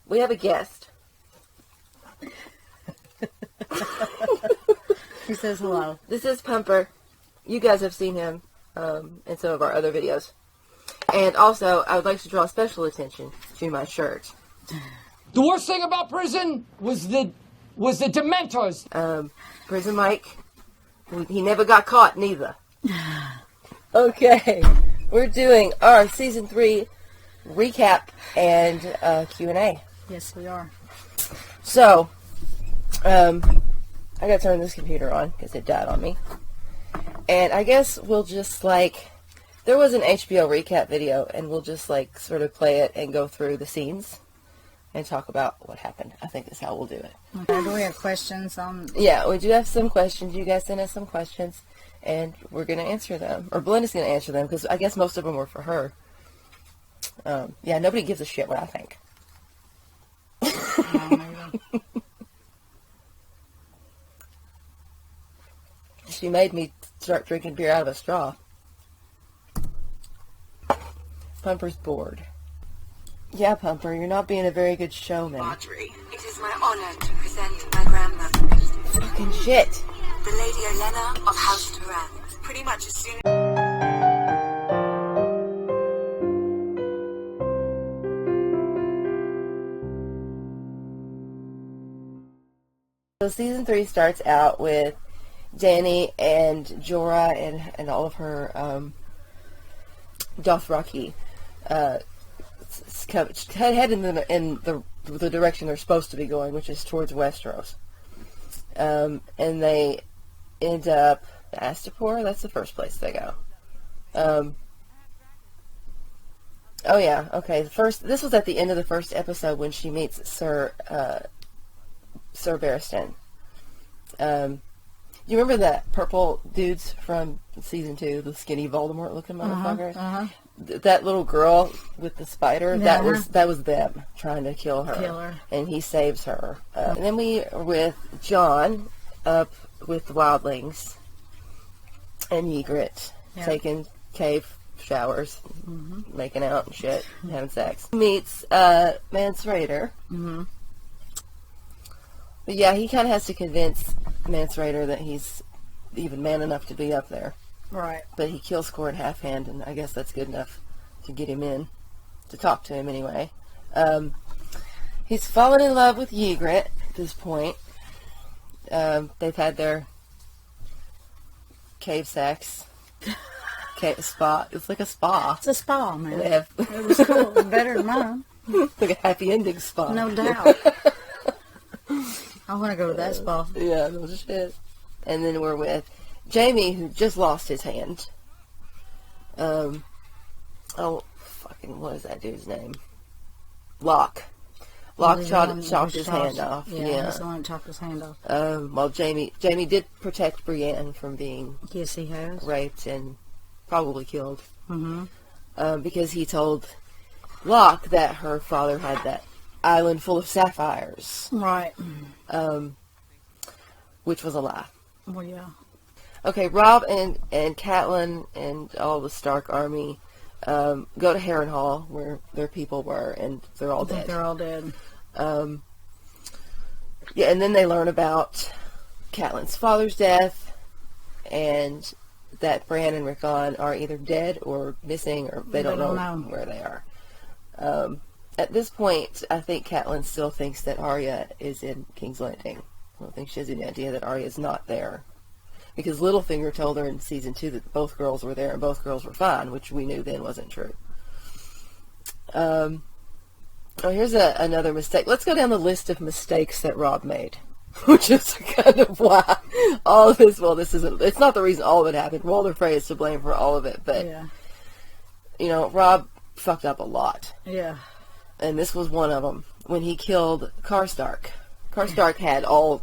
we have a guest. He says hello. This is Pumper. You guys have seen him in some of our other videos. And also, I would like to draw special attention to my shirt. The worst thing about prison was the Dementors. Prison Mike. He never got caught, neither. Okay. We're doing our Season 3 recap and Q&A. Yes, we are. So, I gotta turn this computer on because it died on me. And I guess we'll just, like, there was an HBO recap video, and we'll just, like, sort of play it and go through the scenes and talk about what happened. I think is how we'll do it. Okay, do we have questions on... Yeah, we do have some questions. You guys sent us some questions, and we're going to answer them. Or Belinda's going to answer them, because I guess most of them were for her. Yeah, nobody gives a shit what I think. She made me start drinking beer out of a straw. Pumper's bored. Yeah, Pumper, you're not being a very good showman. Marjorie, it is my honor to present my grandmother. Fucking shit. The Lady Olenna of House Turan. Pretty much as soon as... So Season 3 starts out with DANY and Jorah and all of her Dothraki head in the direction they're supposed to be going, which is towards Westeros. And they end up Astapor. That's the first place they go. Oh yeah, okay. This was at the end of the first episode when she meets Sir Barristan. You remember that purple dudes from Season 2, the skinny Voldemort-looking motherfuckers? That little girl with the spider, that was them trying to kill her. And he saves her. And then we are with Jon up with the wildlings and Ygritte taking cave showers, making out and shit, and having sex. Meets Mance Rayder. But yeah, he kind of has to convince Mance Rayder that he's even man enough to be up there. Right. But he kills Corin Halfhand, and I guess that's good enough to get him in, to talk to him anyway. He's fallen in love with Ygritte at this point. They've had their cave sex. Spa. It's like a spa. It's a spa, man. It was cool. Better than mine. Like a happy ending spa. No doubt. I want to go to that spa. Yeah, no shit. And then we're with Jaime, who just lost his hand. Oh, fucking, what is that dude's name? Locke. Locke chopped his hand off. Yeah, he's the one that chopped his hand off. Well, Jaime did protect Brienne from being yes, he has. raped and probably killed. Because he told Locke that her father had that island full of sapphires. Right. Which was a lie. Well, yeah. Okay, Robb and Catelyn and all the Stark army go to Harrenhal, where their people were, and they're all dead. They're all dead. Yeah, and then they learn about Catelyn's father's death, and that Bran and Rickon are either dead or missing, or they don't know where they are. At this point, I think Catelyn still thinks that Arya is in King's Landing. I don't think she has any idea that Arya is not there. Because Littlefinger told her in Season 2 that both girls were there and both girls were fine, which we knew then wasn't true. Oh, here's another mistake. Let's go down the list of mistakes that Robb made. Which is kind of why all of this, well, it's not the reason all of it happened. Walder Frey is to blame for all of it, but, you know, Robb fucked up a lot. Yeah. And this was one of them. When he killed Karstark. Karstark had all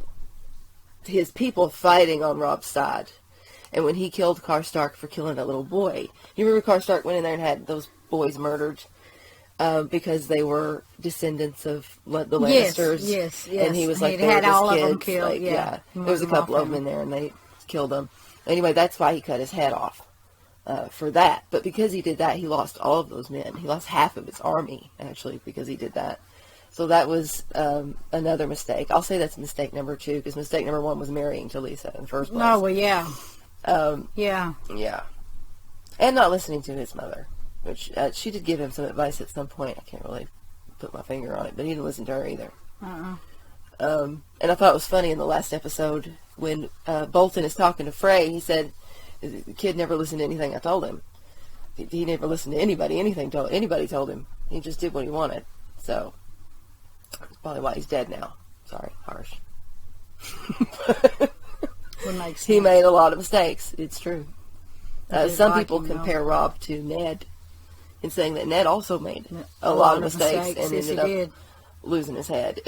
his people fighting on Robb's side. And when he killed Karstark for killing that little boy, you remember Karstark went in there and had those boys murdered because they were descendants of the Lannisters. Yes. And he was like, he had all kids. of them killed. Like, yeah. There was a couple of them in there and they killed them. Anyway, that's why he cut his head off. For that. But because he did that, he lost all of those men. He lost half of his army, actually, because he did that. So that was another mistake. I'll say that's mistake number 2, because mistake number 1 was marrying Talisa in the first place. Oh, well, yeah. Yeah. And not listening to his mother, which she did give him some advice at some point. I can't really put my finger on it, but he didn't listen to her either. And I thought it was funny in the last episode when Bolton is talking to Frey. He said the kid never listened to anything I told him. He never listened to anybody. Anybody told him. He just did what he wanted. So that's probably why he's dead now. Sorry, harsh. He made a lot of mistakes. It's true. Some people compare Rob to Ned in saying that Ned also made a lot of mistakes and ended up losing his head.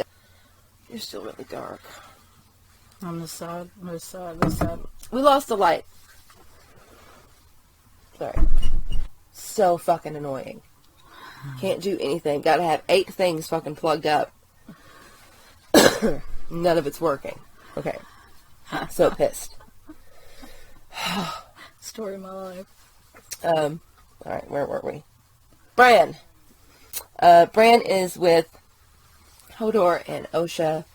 You're still really dark. On this side, this side. We lost the light. Sorry. So fucking annoying. Can't do anything. Gotta have 8 things fucking plugged up. None of it's working. Okay. So pissed. Story of my life. Alright, where were we? Bran. Bran is with Hodor and Osha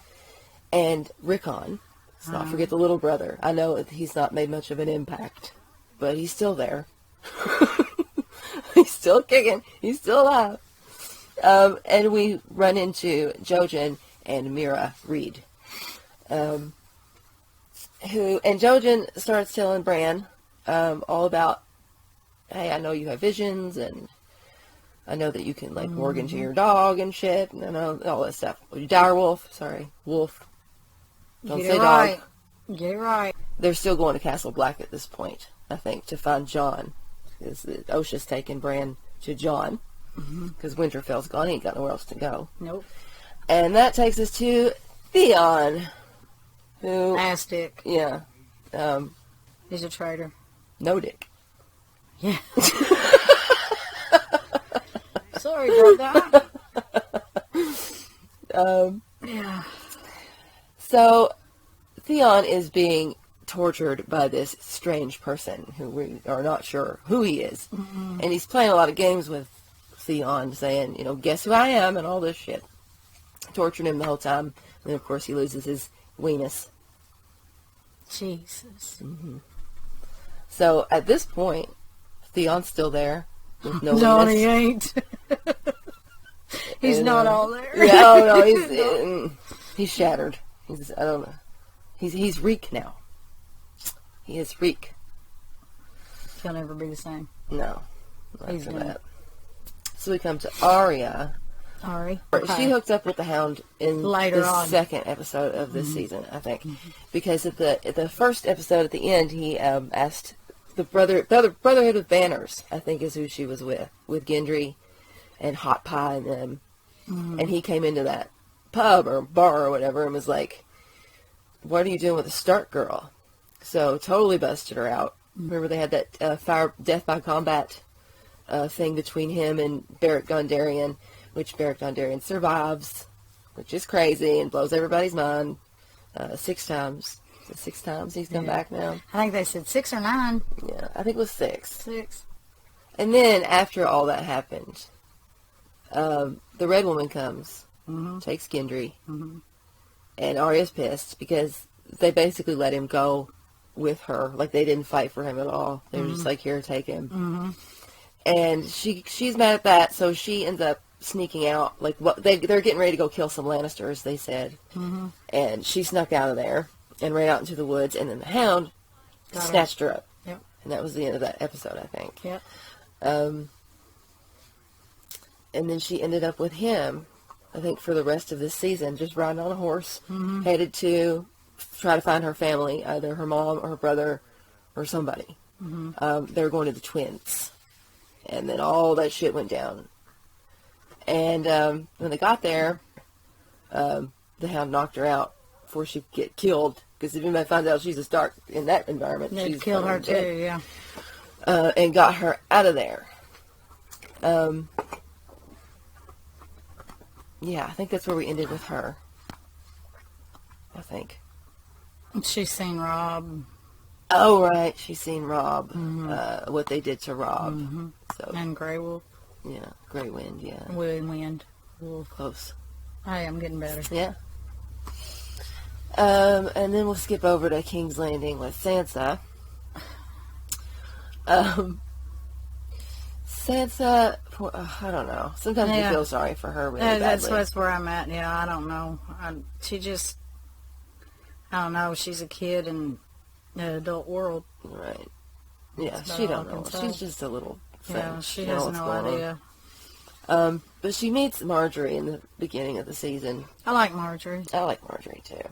and Rickon. Let's not forget the little brother. I know he's not made much of an impact, but he's still there. He's still kicking. He's still alive. And we run into Jojen and Mira Reed. Jojen starts telling Bran all about, hey, I know you have visions, and I know that you can, like, morgue into your dog and shit, and all that stuff. Direwolf, sorry. Wolf. Don't say dog. Get it right. They're still going to Castle Black at this point, I think, to find Jon. Because Osha's taking Bran to Jon. Because Winterfell's gone. He ain't got nowhere else to go. Nope. And that takes us to THEON. Who... Ass dick. Yeah. He's a traitor. No dick. Yeah. Sorry about that. Yeah. So, THEON is being tortured by this strange person who we are not sure who he is. And he's playing a lot of games with THEON, saying, you know, guess who I am, and all this shit. Torturing him the whole time. And then, of course, he loses his weenus. Jesus. So, at this point, THEON's still there. With no No, weenus. he ain't. He's not all there. Yeah, no, he's shattered. I don't know. He's Reek now. He is Reek. He'll never be the same. No. He's After done. that. So we come to ARYA. Ari. She hooked up with the Hound in Later the on. second episode of this season, I think. Because at the first episode at the end, he asked the Brotherhood of Banners, I think is who she was with Gendry and Hot Pie and them. And he came into that pub or bar or whatever and was like, what are you doing with a Stark girl? So totally busted her out. Remember they had that death by combat thing between him and Beric Dondarrion, which Beric Dondarrion survives, which is crazy and blows everybody's mind 6 times. Is it 6 times he's come back now? I think they said 6 or 9. Yeah, I think it was 6. 6. And then after all that happened, the Red Woman comes, takes Gendry, and Arya's pissed because they basically let him go with her. Like, they didn't fight for him at all. They were just like, here, take him. And she's mad at that, so she ends up sneaking out. Like, they're getting ready to go kill some Lannisters, they said. And she snuck out of there and ran out into the woods, and then the Hound snatched her up. Yep. And that was the end of that episode, I think. Yep. And then she ended up with him, I think, for the rest of this season, just riding on a horse, headed to try to find her family, either her mom or her brother or somebody. They were going to the twins. And then all that shit went down. And when they got there, the Hound knocked her out before she could get killed. Because if anybody finds out she's a Stark in that environment, They'd she's killed her dead. too, yeah. And got her out of there. Yeah, I think that's where we ended with her. I think. She's seen Rob. Oh, right. She's seen Rob. What they did to Rob. So, And Grey Wolf. yeah. Grey Wind, yeah. Wind. Wolf. Close. Hey, I'm getting better. Yeah. And then we'll skip over to King's Landing with Sansa. Sansa, I don't know. Sometimes you feel sorry for her really badly. That's where I'm at. Yeah, I don't know. She just, I don't know. She's a kid in the adult world. Right. Yeah, she don't know. She's just a little thing. Yeah, she has no idea. But she meets Marjorie in the beginning of the season. I like Marjorie. I like Marjorie, too.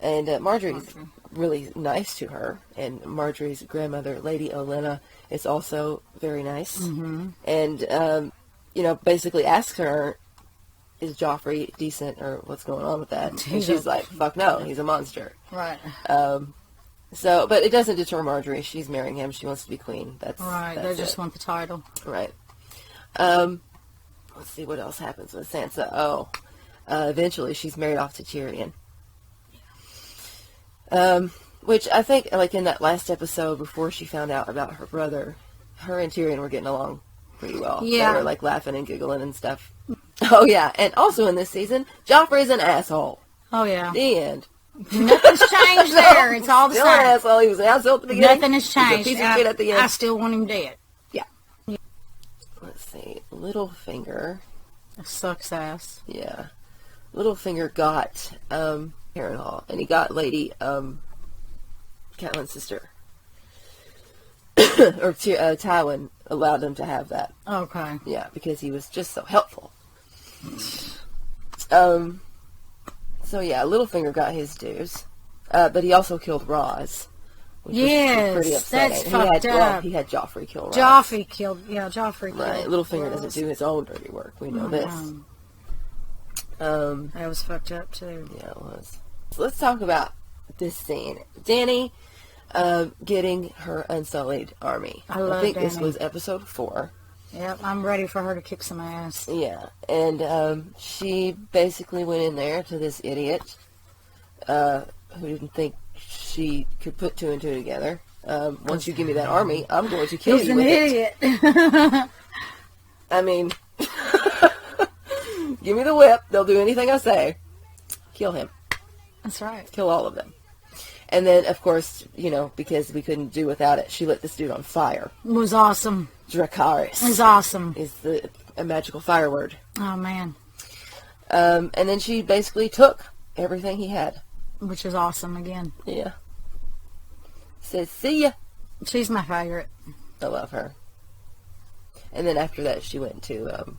And Marjorie's really nice to her. And Marjorie's grandmother, Lady Olenna, is also very nice. Mm-hmm. And, you know, basically asks her, is Joffrey decent or what's going on with that? And she's like, fuck no, he's a monster. Right. So, but it doesn't deter Marjorie. She's marrying him. She wants to be queen. That's they just want the title. Right. Let's see what else happens with Sansa. Eventually she's married off to Tyrion. Which I think, like in that last episode before she found out about her brother, her and Tyrion were getting along pretty well. Yeah. They were like laughing and giggling and stuff. Oh yeah, and also in this season, Joffrey's an asshole. Oh yeah. The end. Nothing's changed there. It's all the Still same. an asshole. He was an asshole at the beginning. Nothing has changed. He's a piece of shit at the end. I still want him dead. Yeah. Let's see. Littlefinger. That sucks ass. Yeah. Littlefinger got Harrenhal, and he got Lady Catelyn's sister. Or Tywin allowed them to have that. Okay. Yeah, because he was just so helpful. So yeah, Littlefinger got his dues, but he also killed Roz, which was pretty upsetting. That's fucked up. He had Joffrey kill Roz. Joffrey killed. Right, Littlefinger doesn't do his own dirty work. We know this. That was fucked up too. Yeah, it was. So let's talk about this scene. DANY getting her Unsullied army. I think this was episode 4. Yep, I'm ready for her to kick some ass. Yeah, and she basically went in there to this idiot who didn't think she could put 2 and 2 together. Once you give me that army, I'm going to kill you with it. He's an idiot. I mean, give me the whip. They'll do anything I say. Kill him. That's right. Kill all of them. And then, of course, you know, because we couldn't do without it, she lit this dude on fire. It was awesome. Dracarys. It was awesome. Is a magical fire word. Oh, man. And then she basically took everything he had. Which is awesome again. Yeah. Says, see ya. She's my favorite. I love her. And then after that, she went to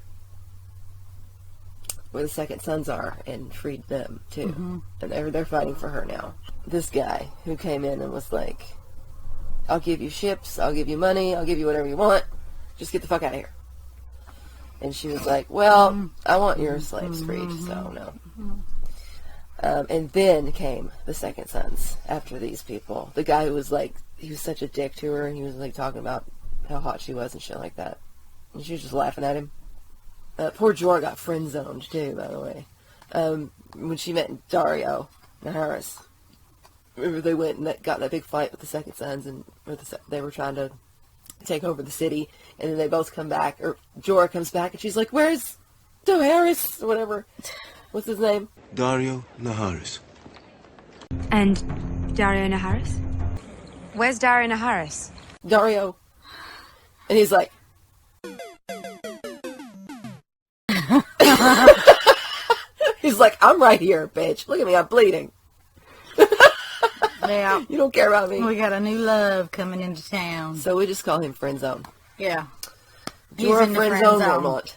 where the second sons are and freed them, too. Mm-hmm. And they're fighting for her now. This guy who came in and was like, I'll give you ships, I'll give you money, I'll give you whatever you want. Just get the fuck out of here. And she was like, well, I want your slaves freed, so no. And then came the second sons after these people. The guy who was like, he was such a dick to her, and he was like talking about how hot she was and shit like that. And she was just laughing at him. Poor Jorah got friend-zoned, too, by the way. When she met Daario Naharis. Remember they went and got that big fight with the second sons, and they were trying to take over the city, and then they both come back, or Jorah comes back, and she's like, where's Daenerys? Or whatever. What's his name? Daario Naharis. And Daario Naharis? Where's Daario Naharis? Daario. And he's like... he's like, I'm right here, bitch. Look at me, I'm bleeding. Yeah. You don't care about me. We got a new love coming into town. So we just call him friend zone. Yeah. You're a friend zone or not?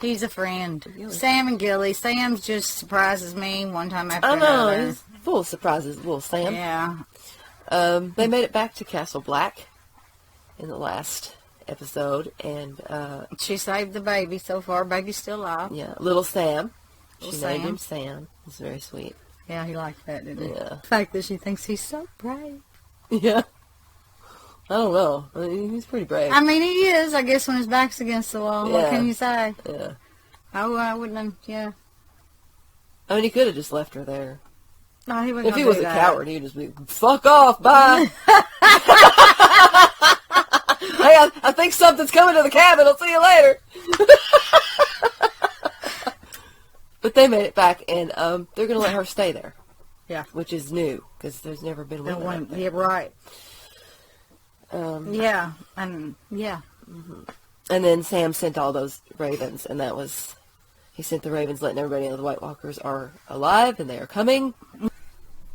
He's a friend. Really? Sam and Gilly. Sam just surprises me one time after another. I know. He's full of surprises, little Sam. Yeah. They made it back to Castle Black in the last episode, and she saved the baby so far. Baby's still alive. Yeah, little Sam. She named him Sam. It's very sweet. Yeah, he liked that, didn't he? Yeah. The fact that she thinks he's so brave. Yeah. I don't know. I mean, he's pretty brave. I mean, he is, I guess, when his back's against the wall. Yeah. What can you say? Yeah. I wouldn't have, yeah. I mean, he could have just left her there. No, he wouldn't. If he was a coward, he'd just be, fuck off, bye. Hey, I think something's coming to the cabin. I'll see you later. But they made it back, and they're going to let her stay there. Yeah. Which is new, because there's never been women up there. Yeah, right. Yeah, and yeah. Mm-hmm. And then Sam sent all those ravens, and that was... He sent the ravens letting everybody know the White Walkers are alive, and they are coming.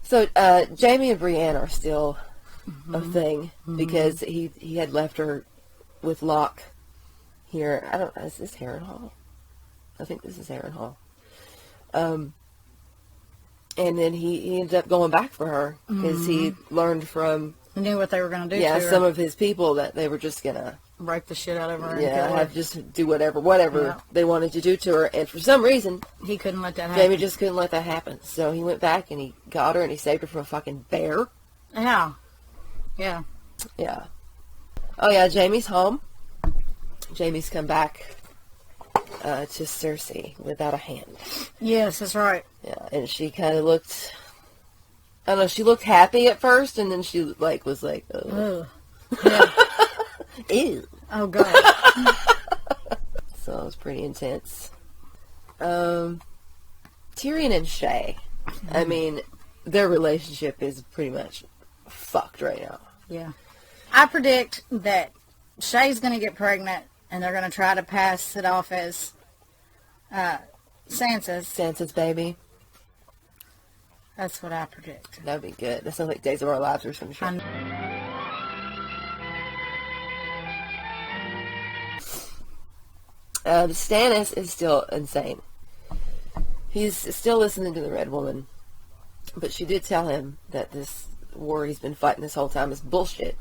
So, JAIME and BRAN are still a thing, because he had left her with Locke here. I don't know, is this Harrenhal? I think this is Harrenhal. And then he ended up going back for her, because he learned from... He knew what they were going to do to her. some of his people, that they were just going to... break the shit out of her. Yeah, have just do whatever they wanted to do to her. And for some reason... He couldn't let that happen. JAIME just couldn't let that happen. So he went back and he got her and he saved her from a fucking bear. Yeah. Yeah. Yeah. Oh yeah, JAIME's home. JAIME's come back to Cersei without a hand. Yes, that's right. Yeah, and she kind of looked... I don't know, she looked happy at first, and then she was like, ugh. Yeah. Ew. Oh, God. So it was pretty intense. Tyrion and Shay. I mean, their relationship is pretty much fucked right now. Yeah. I predict that Shay's going to get pregnant, and they're going to try to pass it off as Sansa's. Sansa's baby. That's what I predict. That would be good. That sounds like Days of Our Lives or some shit. Stannis is still insane. He's still listening to the Red Woman. But she did tell him that this war he's been fighting this whole time is bullshit.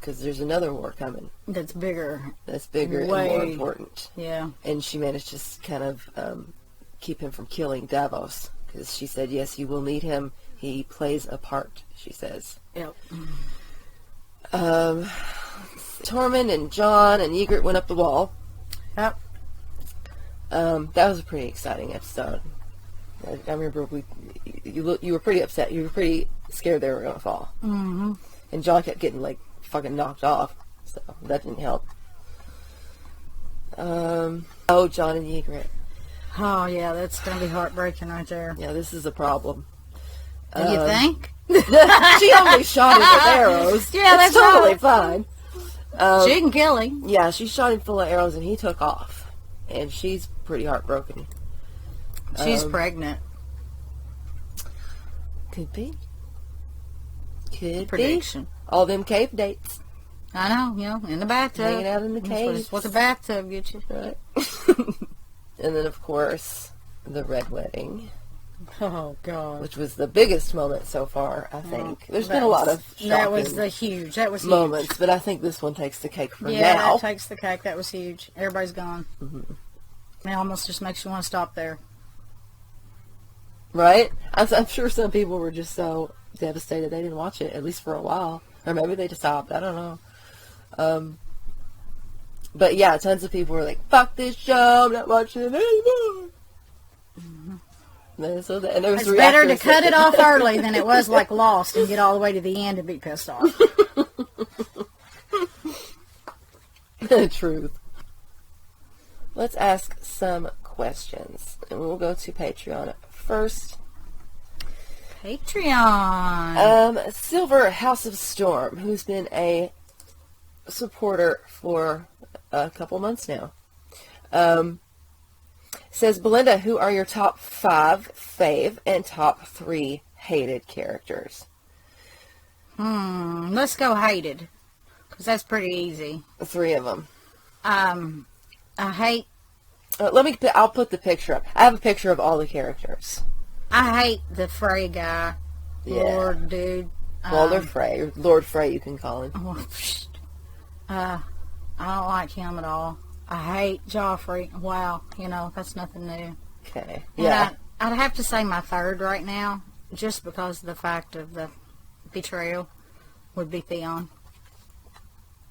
Because there's another war coming. That's bigger. That's bigger and more important. Yeah. And she managed to kind of keep him from killing Davos. Because she said, yes, you will need him. He plays a part, she says. Yep. Tormund and Jon and Ygritte went up the wall. Yep. That was a pretty exciting episode. I remember you were pretty upset. You were pretty scared they were going to fall. Mm-hmm. And Jon kept getting, fucking knocked off. So that didn't help. Jon and Ygritte. Oh, yeah, that's going to be heartbreaking right there. Yeah, this is a problem. Do you think? She only shot him with arrows. Yeah, that's totally fine. She can kill him. Yeah, she shot him full of arrows and he took off. And she's pretty heartbroken. She's pregnant. Could be. Could Prediction. be. All them cave dates. I know, in the bathtub. Hanging out in the cave. What's a bathtub get you? Right. And then, of course, the Red Wedding. Oh, God. Which was the biggest moment so far, I think. There's been a lot of shocking That was huge moments, but I think this one takes the cake for now. Yeah, that takes the cake. That was huge. Everybody's gone. Mm-hmm. It almost just makes you want to stop there. Right? I'm sure some people were just so devastated they didn't watch it, at least for a while. Or maybe they just stopped. I don't know. But yeah, tons of people were like, fuck this show, I'm not watching it anymore. Mm-hmm. And there was it's better to cut it off early than it was like Lost and get all the way to the end and be pissed off. Truth. Let's ask some questions. And we'll go to Patreon first. Patreon. Silver House of Storm, who's been a supporter for a couple months now. Says, Belinda, who are your top 5 fave and top 3 hated characters? Let's go hated. Because that's pretty easy. 3 of them. I hate... I'll put the picture up. I have a picture of all the characters. I hate the Frey guy. Yeah. Lord, dude. Walder Frey, or Lord Frey, you can call him. I don't like him at all. I hate Joffrey. Wow, that's nothing new. Okay, yeah. I'd have to say my third right now, just because of the fact of the betrayal, would be THEON.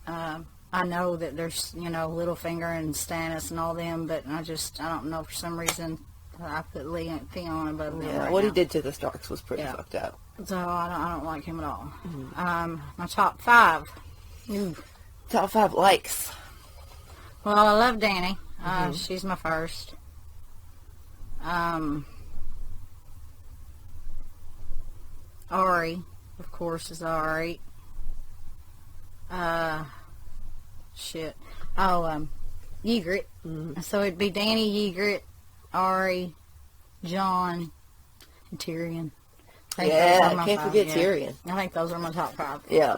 I know that there's, Littlefinger and Stannis and all them, but I don't know, for some reason, I put THEON above them right what now. he did to the Starks was pretty fucked up. So I don't like him at all. Mm-hmm. My top 5. Ooh. Top 5 likes. Well, I love DANY. She's my first. Ari, of course, is Ari. Shit. Oh, Ygritte. So it'd be DANY, Ygritte, Ari, Jon, and Tyrion. Yeah, can't forget Tyrion. I think those are my top 5. Yeah.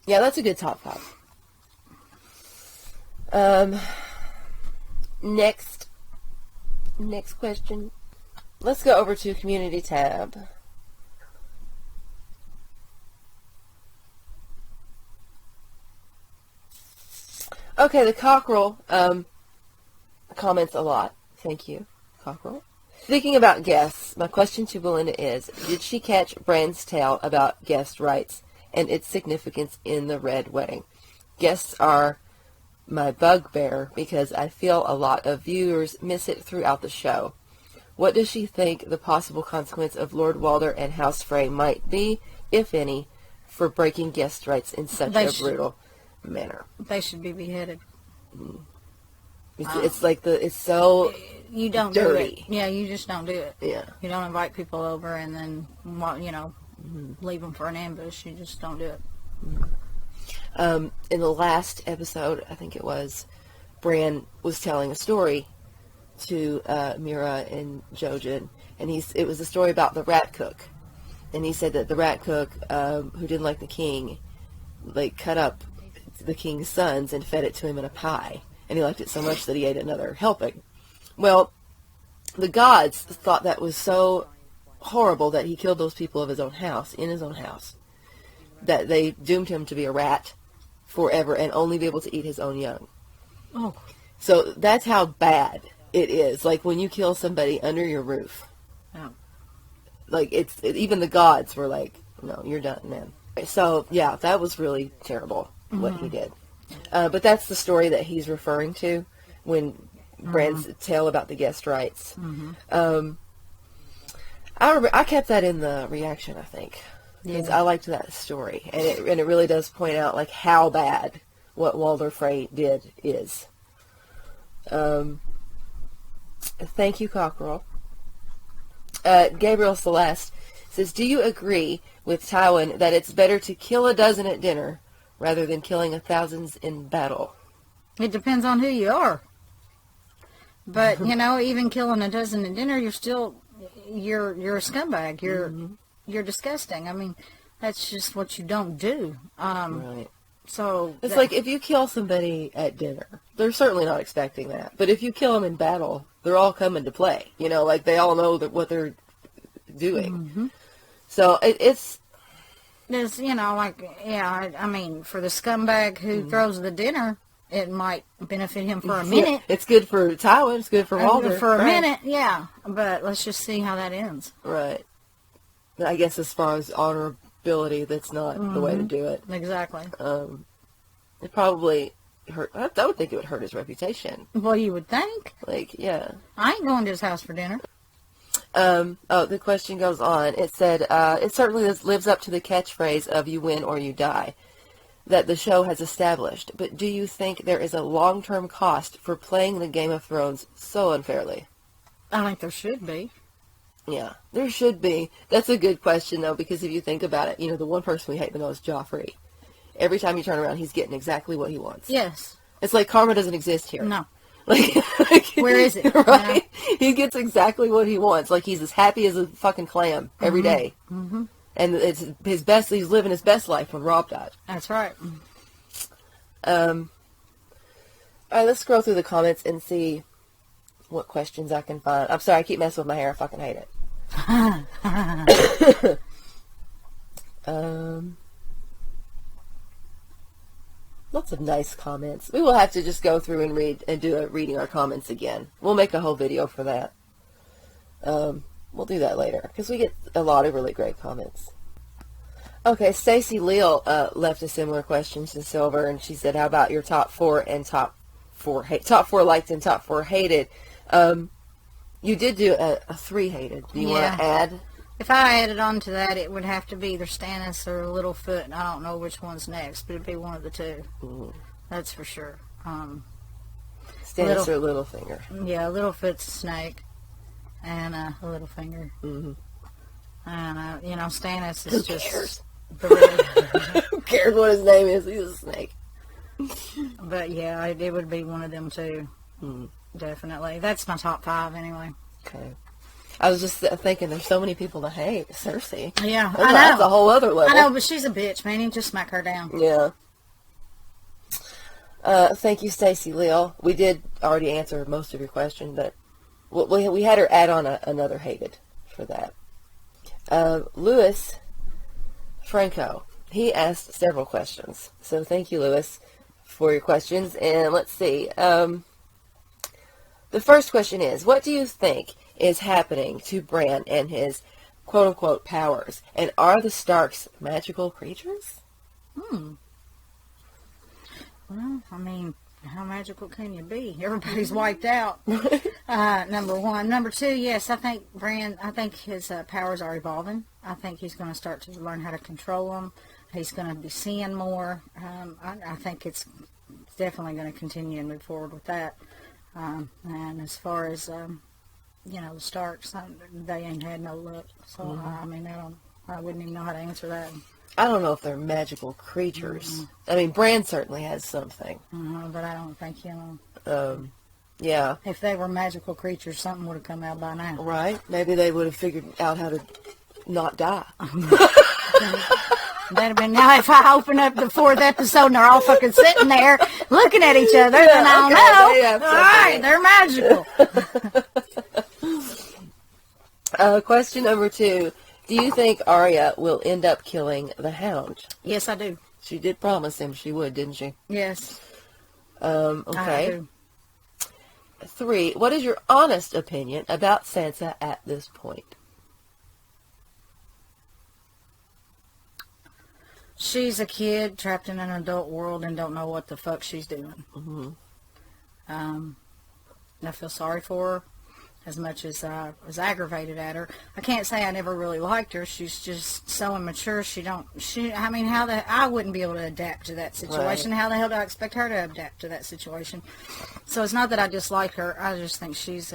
Yeah, that's a good top 5. Next question. Let's go over to community tab. Okay, the cockerel comments a lot. Thank you, cockerel. Thinking about guests, my question to Belinda is, did she catch BRAN's tale about guest rights and its significance in the Red Wedding? Guests are my bugbear because I feel a lot of viewers miss it throughout the show. What does she think the possible consequence of Lord Walder and House Frey might be, if any, for breaking guest rights in such a brutal manner? They should be beheaded. It's like it's so you don't dirty. do it. Yeah, you just don't do it. Yeah. You don't invite people over and then, leave them for an ambush. You just don't do it. In the last episode, I think it was, BRAN was telling a story to Mira and Jojen, and it was a story about the rat cook, and he said that the rat cook, who didn't like the king, cut up the king's sons and fed it to him in a pie, and he liked it so much that he ate another helping. Well, the gods thought that was so horrible that he killed those people of his own house, in his own house, that they doomed him to be a rat forever and only be able to eat his own young. Oh. So that's how bad it is. Like when you kill somebody under your roof. Oh. Like even the gods were like, no, you're done, man. So yeah, that was really terrible what he did. But that's the story that he's referring to when BRAN's tale about the guest rights. I kept that in the reaction, I think. Because I liked that story. And it really does point out like how bad what Walder Frey did is. Thank you, Cockerel. Gabriel Celeste says, do you agree with TYRION that it's better to kill a dozen at dinner rather than killing thousands in battle? It depends on who you are. But, even killing a dozen at dinner, you're a scumbag. You're disgusting. I mean, that's just what you don't do. Right. So it's like if you kill somebody at dinner, they're certainly not expecting that. But if you kill them in battle, they're all coming to play. Like they all know what they're doing. So it's I mean, for the scumbag who throws the dinner, it might benefit him for a minute. Yeah, it's good for TYRION. It's good for Walder. For a minute, yeah. But let's just see how that ends. Right. I guess as far as honorability, that's not the way to do it. Exactly. It probably hurt. I would think it would hurt his reputation. Well, you would think. Yeah. I ain't going to his house for dinner. The question goes on. It said, it certainly lives up to the catchphrase of you win or you die that the show has established. But do you think there is a long-term cost for playing the Game of Thrones so unfairly? I think there should be. Yeah, there should be. That's a good question, though, because if you think about it, the one person we hate the most, Joffrey. Every time you turn around, he's getting exactly what he wants. Yes. It's like karma doesn't exist here. No. Where is it? Right? He gets exactly what he wants. Like, he's as happy as a fucking clam every day. And it's his best. He's living his best life when Rob died. That's right. All right, let's scroll through the comments and see what questions I can find. I'm sorry, I keep messing with my hair. I fucking hate it. Lots of nice comments. We will have to just go through and read and do reading our comments again. We'll make a whole video for that. We'll do that later because we get a lot of really great comments. Okay, Stacy Leal left a similar question to Silver, and she said, "How about your top 4 and top 4 liked and top 4 hated?" You did do a 3 hated. Do you want to add? If I added on to that, it would have to be either Stannis or Littlefoot. I don't know which one's next, but it'd be one of the two. That's for sure. Stannis or Littlefinger? Yeah, Littlefoot's a snake. and Littlefinger. Mm-hmm. And, you know, Stannis is Who just... cares? But, Who cares what his name is? He's a snake. but yeah, it would be one of them too. Definitely. That's my top 5 anyway. Okay. I was just thinking there's so many people to hate. Cersei. Yeah, I know. That's a whole other level. I know, but she's a bitch, man. You just smack her down. Yeah. Thank you, Stacey Leal. We did already answer most of your question, but we had her add on another hated for that. Louis Franco. He asked several questions. So thank you, Louis, for your questions. And let's see. The first question is, what do you think is happening to Bran and his quote-unquote powers? And are the Starks magical creatures? Well, I mean, how magical can you be? Everybody's wiped out. Number one. Number two, yes, I think his powers are evolving. I think he's going to start to learn how to control them. He's going to be seeing more. I think it's definitely going to continue and move forward with that. And as far as, you know, the Starks, they ain't had no luck. So, I mean, I wouldn't even know how to answer that. I don't know if they're magical creatures. I mean, Bran certainly has something. But I don't think, you know. Yeah. If they were magical creatures, something would have come out by now. Right. Maybe they would have figured out how to not die. That'd have been, now if I open up the 4th episode and they're all fucking sitting there looking at each other, then I'll know. Alright, they're magical. Question number 2. Do you think Arya will end up killing the Hound? Yes, I do. She did promise him she would, didn't she? Yes. Okay. I do. 3. What is your honest opinion about Sansa at this point? She's a kid trapped in an adult world and don't know what the fuck she's doing. I feel sorry for her as much as I was aggravated at her. I can't say I never really liked her. She's just so immature. I mean, I wouldn't be able to adapt to that situation. Right. How the hell do I expect her to adapt to that situation? So it's not that I dislike her. I just think she's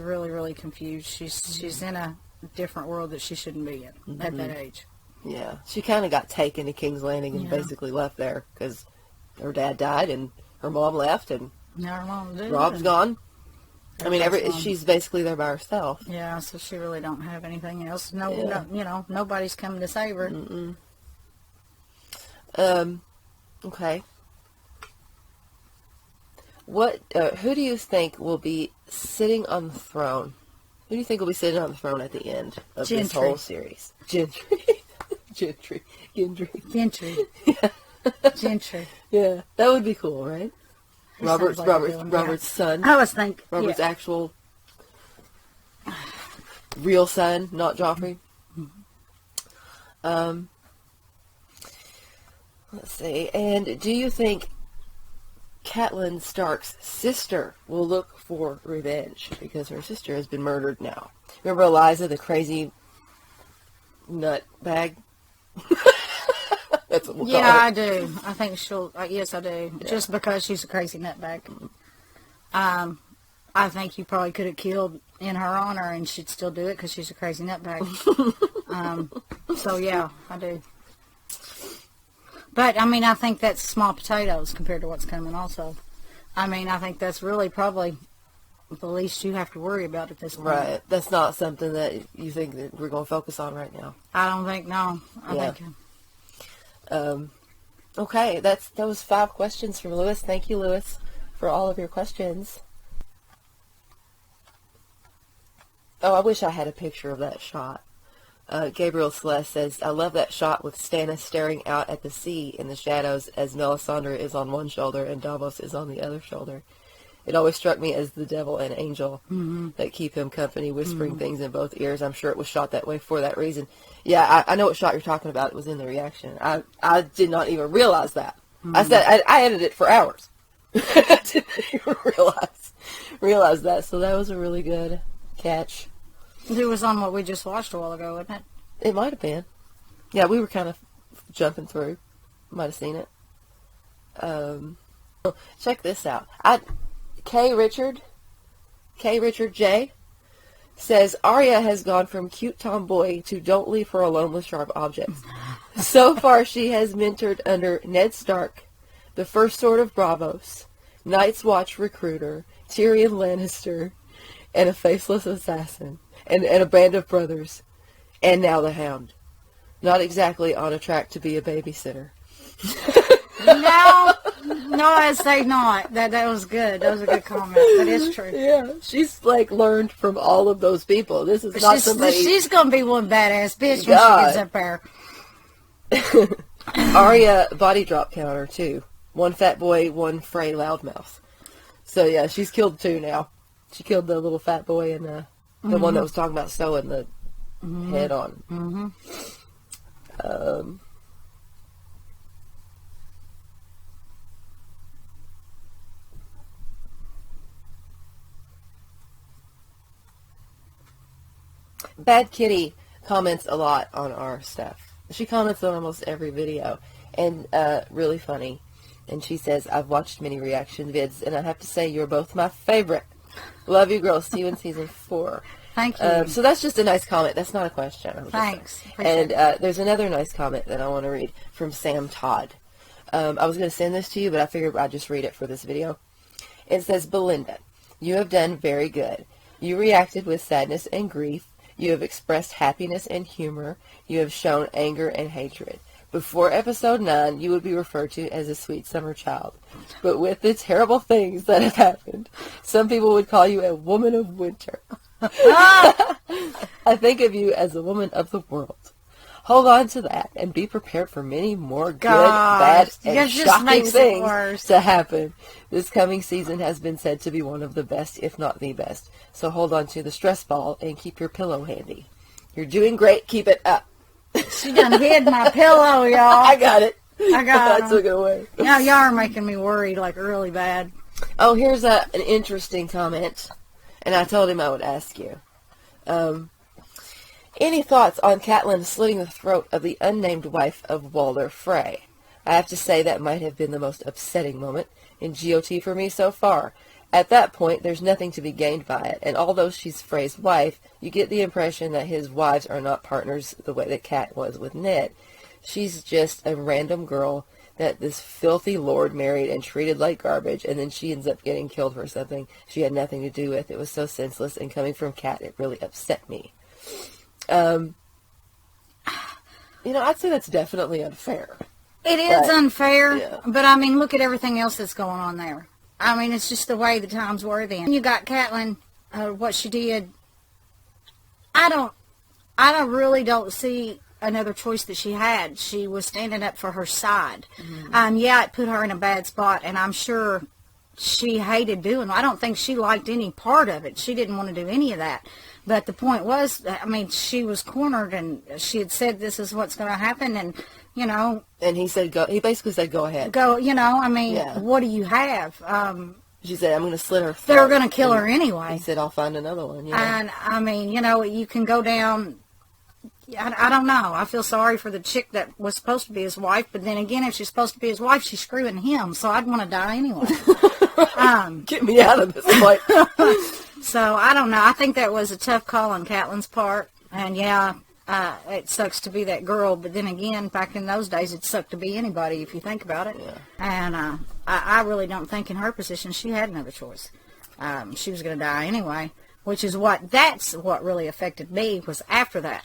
really, really confused. She's in a different world that she shouldn't be in at that age. Yeah, she kind of got taken to King's Landing and basically left there because her dad died and her mom left and Rob's gone. I mean, she's basically there by herself. Yeah, so she really don't have anything else. No, you know, nobody's coming to save her. Okay. Who do you think will be sitting on the throne? Who do you think will be sitting on the throne at the end of this whole series? Gentry. Yeah. Gentry. Yeah, that would be cool, right? Robert's son. I was thinking Robert's actual real son, not Joffrey. Let's see. And do you think Catelyn Stark's sister will look for revenge because her sister has been murdered now? Remember Eliza, the crazy nut bag? That's what we'll call her. I do. I think she'll. Yes, I do. Yeah. Just because she's a crazy nutbag. I think you probably could have killed in her honor, and she'd still do it because she's a crazy nutbag. So yeah, I do. But I mean, I think that's small potatoes compared to what's coming. Also, I mean, I think that's really probably the least you have to worry about at this point. Right. That's not something that you think that we're going to focus on right now. I don't think. No. I think. Okay, that was 5 questions from Lewis. Thank you, Lewis, for all of your questions. Oh, I wish I had a picture of that shot. Gabriel Celeste says, I love that shot with Stannis staring out at the sea in the shadows as Melisandre is on one shoulder and Davos is on the other shoulder. It always struck me as the devil and angel that keep him company, whispering things in both ears. I'm sure it was shot that way for that reason. Yeah, I know what shot you're talking about. It was in the reaction. I did not even realize that. I said I edited it for hours. I didn't even realize that. So that was a really good catch. It was on what we just watched a while ago, wasn't it? It might have been. Yeah, we were kind of jumping through. Might have seen it. Check this out. K. Richard J says Arya has gone from cute tomboy to don't leave her alone with sharp objects. So far, she has mentored under Ned Stark, the First Sword of Braavos, Night's Watch recruiter, Tyrion Lannister, and a faceless assassin, and a band of brothers, and now the Hound. Not exactly on a track to be a babysitter. No, I say not. That was good. That was a good comment. That is true. Yeah, she's like learned from all of those people. This is not somebody. She's gonna be one badass bitch when she gets up there. Arya body drop counter too. One fat boy, one Frey loudmouth. So yeah, she's killed 2 now. She killed the little fat boy and the one that was talking about sewing the head on. Bad Kitty comments a lot on our stuff. She comments on almost every video, and really funny. And she says, I've watched many reaction vids, and I have to say you're both my favorite. Love you girls. See you in season 4. Thank you. So that's just a nice comment. That's not a question. Thanks. And there's another nice comment that I want to read from Sam Todd. I was going to send this to you, but I figured I'd just read it for this video. It says, Belinda, you have done very good. You reacted with sadness and grief. You have expressed happiness and humor. You have shown anger and hatred. Before episode 9, you would be referred to as a sweet summer child. But with the terrible things that have happened, some people would call you a woman of winter. I think of you as a woman of the world. Hold on to that and be prepared for many more good, bad, and shocking things to happen. This coming season has been said to be one of the best, if not the best. So hold on to the stress ball and keep your pillow handy. You're doing great. Keep it up. She done hid my pillow, y'all. I got it. I got it. I took it away. Now y'all are making me worried, like really bad. Oh, here's an interesting comment, and I told him I would ask you. Any thoughts on Catelyn slitting the throat of the unnamed wife of Walder Frey? I have to say that might have been the most upsetting moment in GOT for me so far. At that point, there's nothing to be gained by it, and although she's Frey's wife, you get the impression that his wives are not partners the way that Cat was with Ned. She's just a random girl that this filthy lord married and treated like garbage, and then she ends up getting killed for something she had nothing to do with. It was so senseless, and coming from Cat, it really upset me. You know, I'd say that's definitely unfair. It is unfair, yeah. but I mean, look at everything else that's going on there. I mean, it's just the way the times were then. You got Catelyn, what she did. I really don't see another choice that she had. She was standing up for her side. Yeah, it put her in a bad spot, and I'm sure she hated doing it. I don't think she liked any part of it. She didn't want to do any of that. But the point was, I mean, she was cornered, and she had said, this is what's going to happen, and, you know. And he said, go. He basically said, go ahead. Go, you know, I mean, yeah. What do you have? She said, I'm going to slit her throat. They're going to kill her anyway. He said, I'll find another one. You know? And, I mean, you know, you can go down, I don't know. I feel sorry for the chick that was supposed to be his wife, but then again, if she's supposed to be his wife, she's screwing him, so I'd want to die anyway. Get me out of this place. So, I don't know. I think that was a tough call on Catelyn's part. And, yeah, it sucks to be that girl. But then again, back in those days, it sucked to be anybody if you think about it. Yeah. And I really don't think in her position she had another choice. She was going to die anyway, which is that's what really affected me was after that.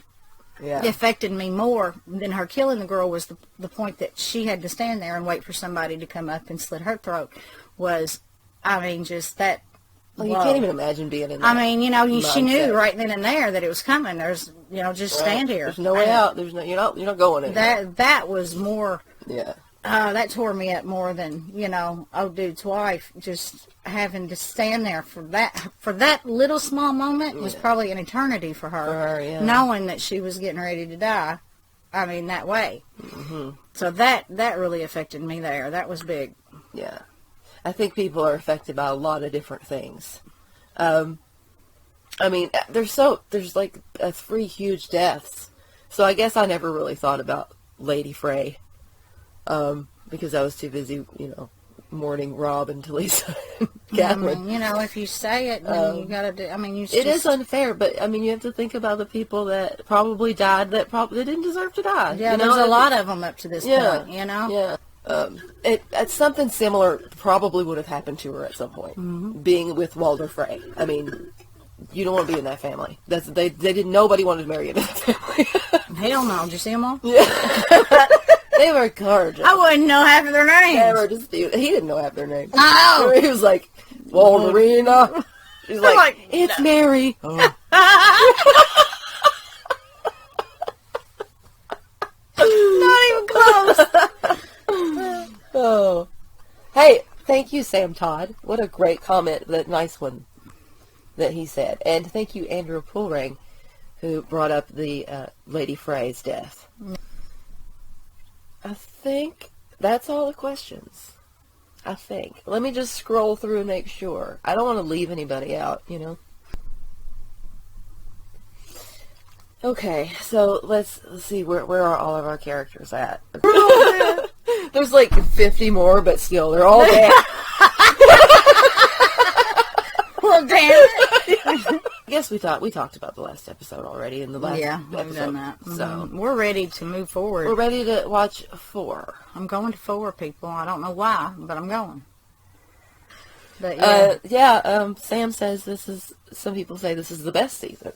Yeah. It affected me more than her killing the girl was the point that she had to stand there and wait for somebody to come up and slit her throat was, I mean, just that. Well, you can't even imagine being in that. I mean, you know, she knew mindset. Right then and there that it was coming. There's, you know, just stand here. There's no way out. There's no, you're not going anywhere. That was more. Yeah. That tore me up more than, you know, old dude's wife. Just having to stand there for that little small moment was probably an eternity for her. For her, yeah. Knowing that she was getting ready to die. I mean, that way. Mm-hmm. So that really affected me there. That was big. Yeah. I think people are affected by a lot of different things. I mean, there's like 3 huge deaths. So I guess I never really thought about Lady Frey. Because I was too busy, you know, mourning Rob and Talisa and I Jaclyn. mean, you know, if you say it, then you gotta do. I mean, you. It is unfair, but I mean, you have to think about the people that probably died that probably didn't deserve to die. Yeah, you know? there's a lot of them up to this point. You know. Yeah. It's something similar probably would have happened to her at some point. Being with Walder Frey. I mean, you don't want to be in that family. They didn't. Nobody wanted to marry into that family. Hell no! Did you see them all? Yeah. They were gorgeous. I wouldn't know half of their names. They were just, he didn't know half their names. No. He was like, Walderina. She's like, it's Mary. Oh. Not even close. Oh. Hey, thank you, Sam Todd. What a great comment. That nice one that he said. And thank you, Andrew Poolring, who brought up the Lady Frey's death. I think that's all the questions. I think. Let me just scroll through and make sure. I don't want to leave anybody out, you know. Okay, so let's see where are all of our characters at. There's like 50 more, but still they're all dead. Well, damn it. I guess we talked about the last episode already in the last episode. We've done that. So we're ready to move forward. We're ready to watch 4. I'm going to 4, people. I don't know why, but I'm going. But Sam says some people say this is the best season.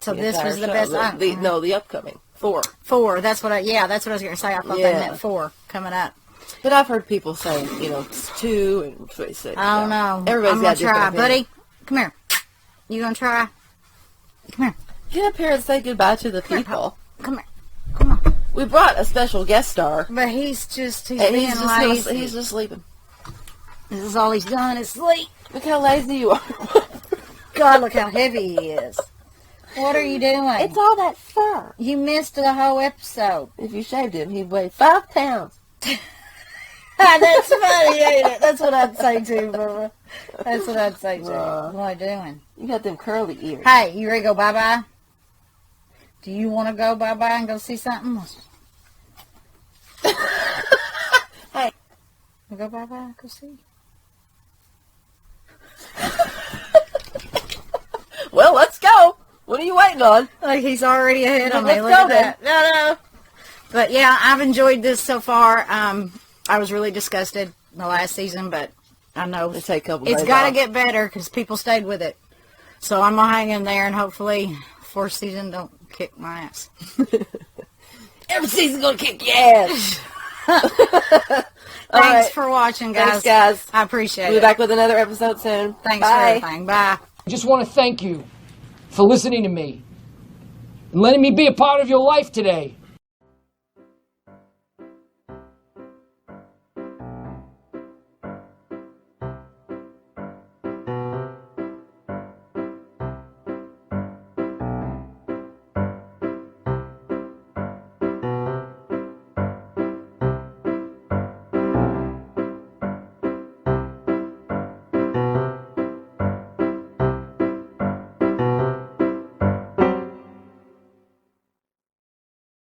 So The this entire was the show. best. The upcoming 4. 4. That's what I was going to say. I thought they meant 4 coming up. But I've heard people say, it's 2 and 6. I don't know. Everybody's I'm got gonna try, different buddy. Come here. You gonna try? Come here. Get up here and say goodbye to the people. Come here. Come on. We brought a special guest star. But he's being lazy. lazy. He's just sleeping. This is all he's done is sleep. Look how lazy you are. God, look how heavy he is. What are you doing? It's all that fur. You missed the whole episode. If you shaved him, he'd weigh 5 pounds. That's funny, ain't it? That's what I'd say too, Barbara. That's what I'd say too. What am I doing? You got them curly ears. Hey, you ready to go bye-bye? Do you want to go bye-bye and go see something? Hey. We go bye-bye, go see. Well, let's go. What are you waiting on? Like, he's already ahead of me. Let's Look go at that. No. But, yeah, I've enjoyed this so far. I was really disgusted the last season, but I know Let's take a couple it's days got to off. get better because people stayed with it. So I'm going to hang in there, and hopefully 4th season don't kick my ass. Every season's going to kick your ass. Thanks for watching, guys. Thanks, guys. I appreciate We'll it. be back with another episode soon. Thanks Bye. for everything. Bye. I just want to thank you for listening to me and letting me be a part of your life today.